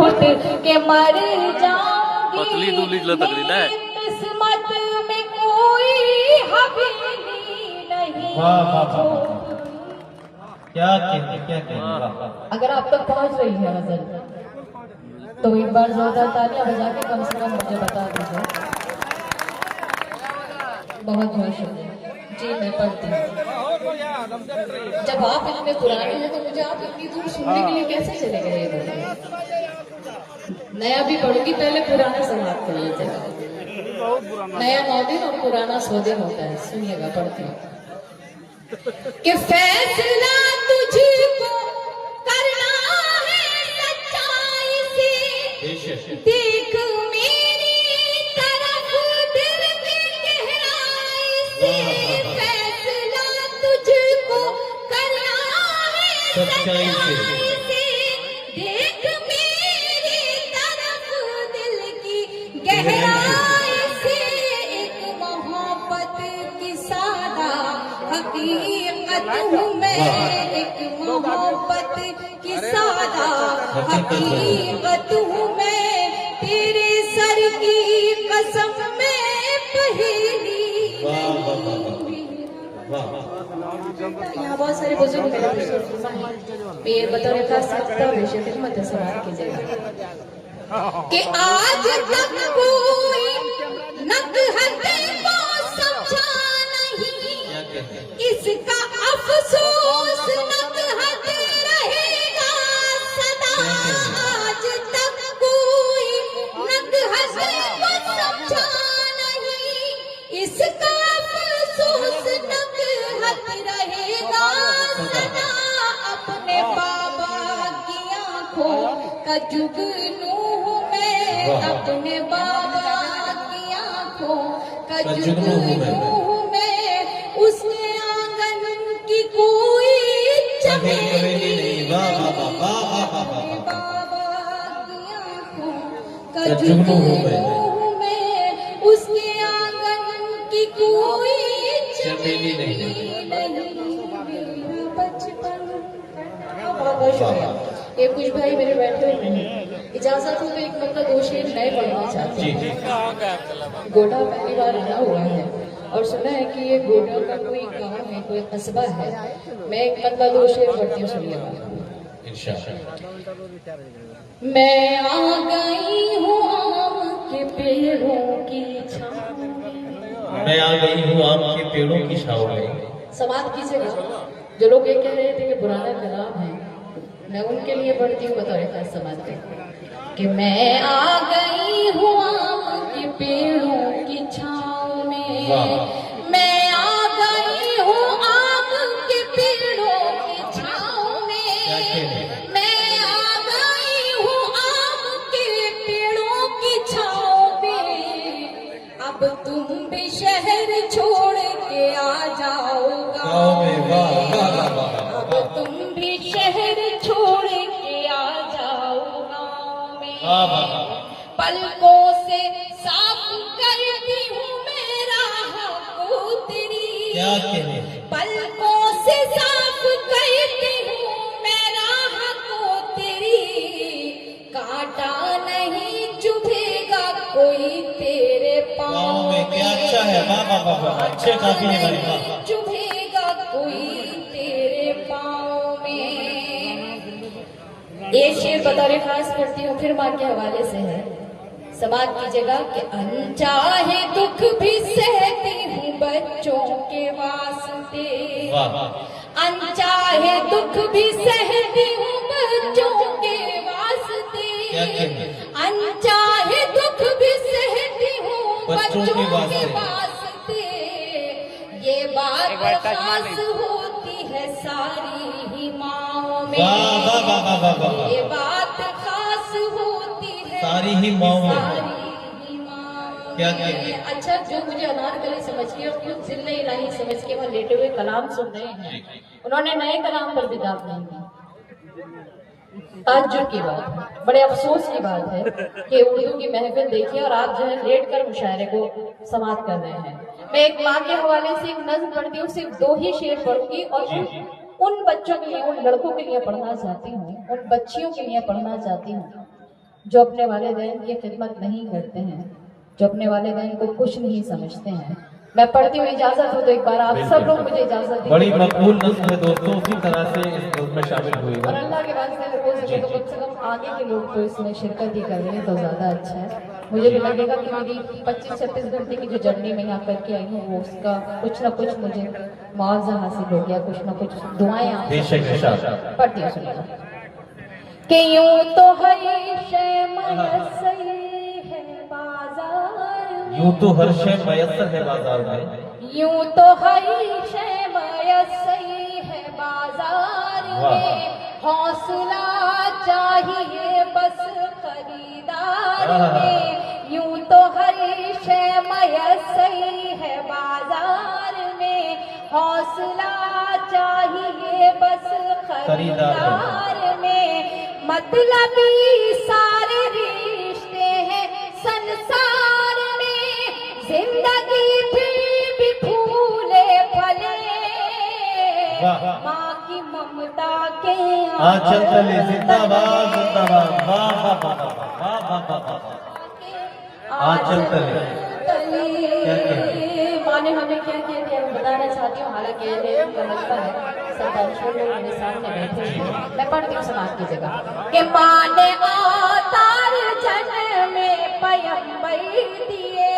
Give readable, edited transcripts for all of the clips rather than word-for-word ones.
घुट के मर जाऊंगी, किस्मत में कोई हवेली नहीं। क्या कहने। अगर आप तक पहुंच रही है गजल तो एक बार जोरदार तालियां बजा के कम से कम मुझे बता दीजिए। बहुत बहुत शुक्रिया जी। मैं पढ़ती हूँ। जब आप इतने पुराने हैं तो मुझे आप इतनी दूर सुनने के लिए कैसे चले गए? नया भी पढ़ूंगी, पहले पुराना समाप्त कर लेते हैं। नया 9 दिन और पुराना 100 दिन होता है। सुनिएगा, पढ़ती हूँ कि फैसला तुझको करना है सच्चाई से, देख मेरी तरफ दिल की गहराई से। फैसला तुझको करना है सच्चाई से, देख मेरी तरफ दिल की गहराई से। एक मोहब्बत की सादा हकीकत हूँ मैं, एक मोहब्बत की सादा हकीकत हूँ मैं। तेरे सर की कसम में पहेली। यहाँ बहुत सारे बुजुर्ग मेरे ये बतौर खास खिदमत है, सवाल कीजिएगा कि आज तक कोई नकहत को समझा नहीं, इसका अफसोस नकहत रहेगा सदा। आज तक कोई नकहत को समझा नहीं, इसका अफसोस नकहत रहेगा सदा। अपने बाबा की आंखों का जुगनू हूँ मैं, अपने बाबा की आंखों का जुगनू हूँ मैं। उसके आंगन की कोई चमेली नहीं, अपने बाबा की आंखों का जुगनू हूँ मैं। उसके आंगन की कोई चमेली नहीं। मेरा बचपन। बहुत शुक्रिया। ये कुछ भाई मेरे बैठे हुए हैं, इजाजत हो तो एक मतलब 2 शेर नए पढ़ना चाहते हैं। गोडा पहली बार आना हुआ है और सुना है कि ये गोडा का कोई गांव है, कोई कस्बा है। मैं एक मतलब 2 शेर पढ़ती हूँ, सुनिएगा। मैं आ गई हूँ आम के पेड़ों की छाँव में, मैं आ गई हूँ आम के पेड़ों की छाँव में। समाप्त कीजिएगा। जो लोग ये कह रहे थे कि पुराना कलाम है, मैं उनके लिए पढ़ती हूँ बतौर खास समाज में कि मैं आ गई हूँ आम के पेड़ों की छाँव में। मैं आ गई हूँ आम के पेड़ों की छाँव में। मैं आ गई हूँ आम के पेड़ों की छाँव में। अब तुम भी शहर छोड़ के आ जाओ गाँव में। अब तुम भी शहर छोड़ के आ जाओ गाँव में। पलकों से साफ करती हूँ मेरा को तेरी, पलकों से साफ करती हूँ मेरा को तेरी। कांटा नहीं चुभेगा कोई तेरे पाँव में। क्या अच्छा है, अच्छे काफी है। चुभेगा कोई तेरे पाँव में। एक शेर बतौर खास पढ़ती हूँ, फिर माँ के हवाले से है। समाज कीजिएगा कि अनचाहे दुख भी सहती हूँ बच्चों के वास्ते। अनचाहे दुख भी सहती हूँ बच्चों के वास्ते। अनचाहे दुख भी सहती हूँ बच्चों के वास्ते। ये बात खास होती है सारी ही माँओं में। ये बात खास होती है सारी ही माँओं में। क्या अच्छा, जो मुझे अनारकली समझ के और खुद जिले इलाही समझ के वहाँ लेटे हुए कलाम सुन रहे हैं, उन्होंने नए कलाम पर किताब नहीं दी। ताज्जुब की बात है, बड़े अफसोस की बात है कि उर्दू की महफिल देखिए और आप जो है लेट कर मुशायरे को समाप्त कर रहे हैं। मैं एक माँ के हवाले से एक नज्म पढ़ती हूँ, सिर्फ 2 ही शेर पढ़ूंगी और उन बच्चों के लिए, उन लड़कों के लिए पढ़ना चाहती हूँ, उन बच्चियों के लिए पढ़ना चाहती हूँ जो अपने वालिदैन की खिदमत नहीं करते हैं, जो अपने वालिदैन को कुछ नहीं समझते हैं। मैं पढ़ती हूँ, इजाजत हो तो एक बार आप सब लोग मुझे इजाजत दीजिए। बड़ी मकबूल नस्ल है दोस्तों, उसी तरह से इस ग्रुप में शामिल हुई और है। अल्लाह के वास्ते अगर हो सके तो कम से कम आगे के लोग तो इसमें शिरकत ही कर लें तो ज़्यादा अच्छा है। मुझे भी लगेगा कि मेरी 25-26 घंटे की जो जर्नी में यहाँ करके आई हूँ वो उसका कुछ ना कुछ मुझे मुआवजा हासिल हो गया, कुछ ना कुछ दुआएं आप बेशक इंशाअल्लाह। पढ़ती हूँ, सुनिएगा कि यूं तो हर शय मयस्सर है बाजार में, यूं तो हर शय मयस्सर है बाजार में, यूं तो हर शय मयस्सर है बाजार में, हौसला चाहिए बस खरीदार में। यूं तो हर शय मयस्सर है बाजार में, हौसला चाहिए बस खरीदार में। मतलबी सारे रिश्ते हैं संसार में, जिंदगी फिर भी फूले फले, माँ की ममता के आंचल तले जिंदाबाद जिंदाबाद, वाह वाह वाह वाह वाह वाह वाह, आंचल तले। माँ ने हमें क्या किया कि मैं बताना चाहती हूँ, हालांकि ये उनका मसला है। सरदार लोग मेरे सामने बैठे हैं, मैं पढ़ती हूँ समाज की जगह कि माँ ने अवतार जन्म में पैगंबर दिए,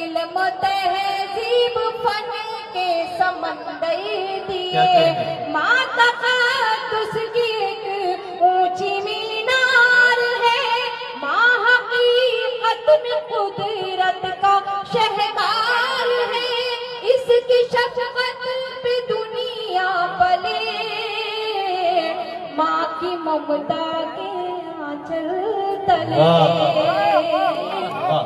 इल्म तहजीब फन के समंदर दिए। माँ तक़द्दुस की एक ऊंची मीनार है, माँ हकीकत में कुदरत का शहकार है, इसकी शफ़क़त पे दुनिया पले, माँ की ममता के आंचल तले,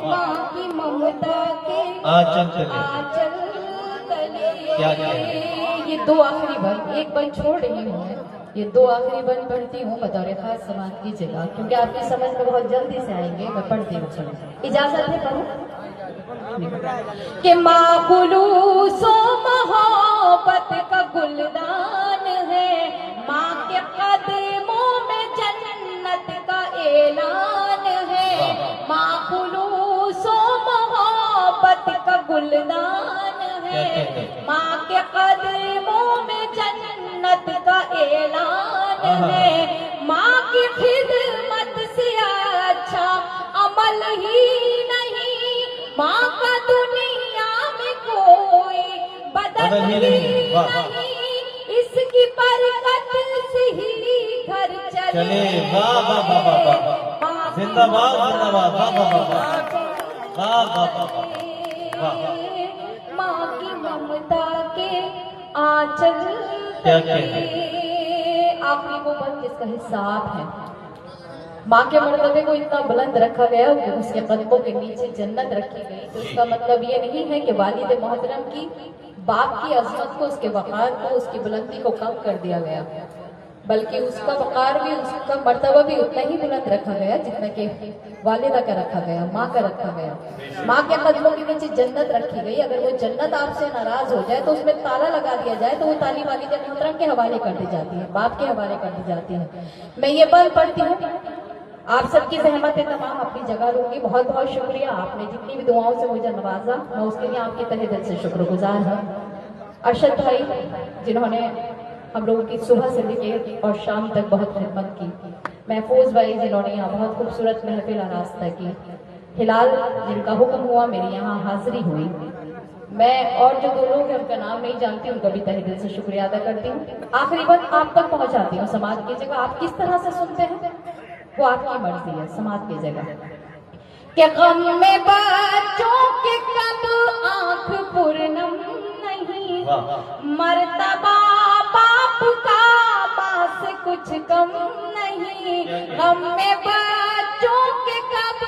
माँ की ममता के आंचल तले। आंचल तले। क्या ये दो आखिरी बंद, एक बंद छोड़ रही हूँ मैं, ये दो आखिरी बंद पढ़ती हूँ बतौर खास समाज की जगह, क्योंकि आपकी समझ में बहुत जल्दी से आएंगे। मैं पढ़ती हूँ, सुनो, इजाजत है पढ़ो कि माँ खुलूसो मोहब्बत का गुलदान है, माँ के कदमों में जन्नत का ऐलान है। माँ खुलूसो मोहब्बत का गुलदान है, माँ के कदमों में जन्नत का ऐलान है। माँ की खिदमत से अच्छा अमल ही नहीं, माँ का दुनिया में कोई बदल ही नहीं, इसकी बरकत से ही घर चले। वाह वाह वाह वाह वाह, जिंदाबाद जिंदाबाद, वाह वाह वाह वाह वाह वाह वाह। माँ की ममता के आंचल क्या तले। आखिरी वो बंद जिसका हिसाब है, माँ के मर्तबे को इतना बुलंद रखा गया कि उसके कदमों के नीचे जन्नत रखी गई। तो इसका मतलब ये नहीं है कि वालिद मोहतरम की बाप की अजमत को, उसके वक़ार को, उसकी बुलंदी को कम कर दिया गया, बल्कि उसका वक़ार भी, उसका मर्तबा भी उतना ही बुलंद रखा गया जितना कि वालिदा का रखा गया, माँ का रखा गया। माँ के कदमों के नीचे जन्नत रखी गई। अगर वो जन्नत आपसे नाराज हो जाए तो उसमें ताला लगा दिया जाए तो वो ताली वालिद मोहतरम के हवाले कर दी जाती है, बाप के हवाले कर दी जाती है। मैं ये बंद पढ़ती हूँ, आप सबकी जहमत तमाम अपनी जगह लूंगी। बहुत बहुत शुक्रिया, आपने जितनी भी दुआओं से मुझे नवाजा, मैं उसके लिए आपके तहे दिल से शुक्रगुजार हूँ। अरशद भाई जिन्होंने हम लोगों की सुबह से लेकर और शाम तक बहुत खिदमत की, महफूज भाई जिन्होंने यहाँ बहुत खूबसूरत महफिल आरास्ता की, हिलाल जिनका हुक्म हुआ मेरी यहाँ हाजिरी हुई। मैं और जो दो लोग हैं उनका नाम नहीं जानती, उनका भी तहे दिल से शुक्रिया अदा करती हूँ। आखिरी बात आप तक पहुँचाती हूँ समाज की जगह, आप किस तरह से सुनते हैं वो आपकी मर्जी है। समाज की जगह के गम में बच्चों के कब आंख पूर्णम नहीं, मर्तबा बाप का माँ से कुछ कम नहीं। गम में बच्चों के कब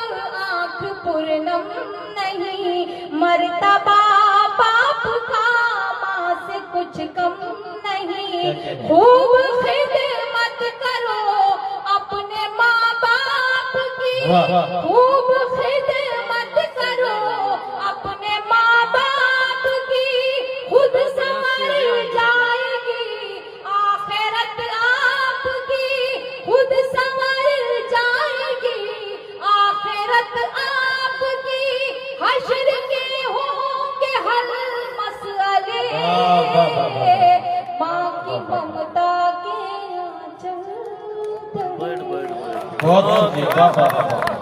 आंख पूर्णम नहीं, मर्तबा बाप का माँ से कुछ कम नहीं। खूब खिदमत करो अपने माँ बाप की, खूब खिदमत करो अपने माँ बाप की, खुद संवर जाएगी आखिरत आपकी, खुद संवर जाएगी बहुत जी वाह वाह वाह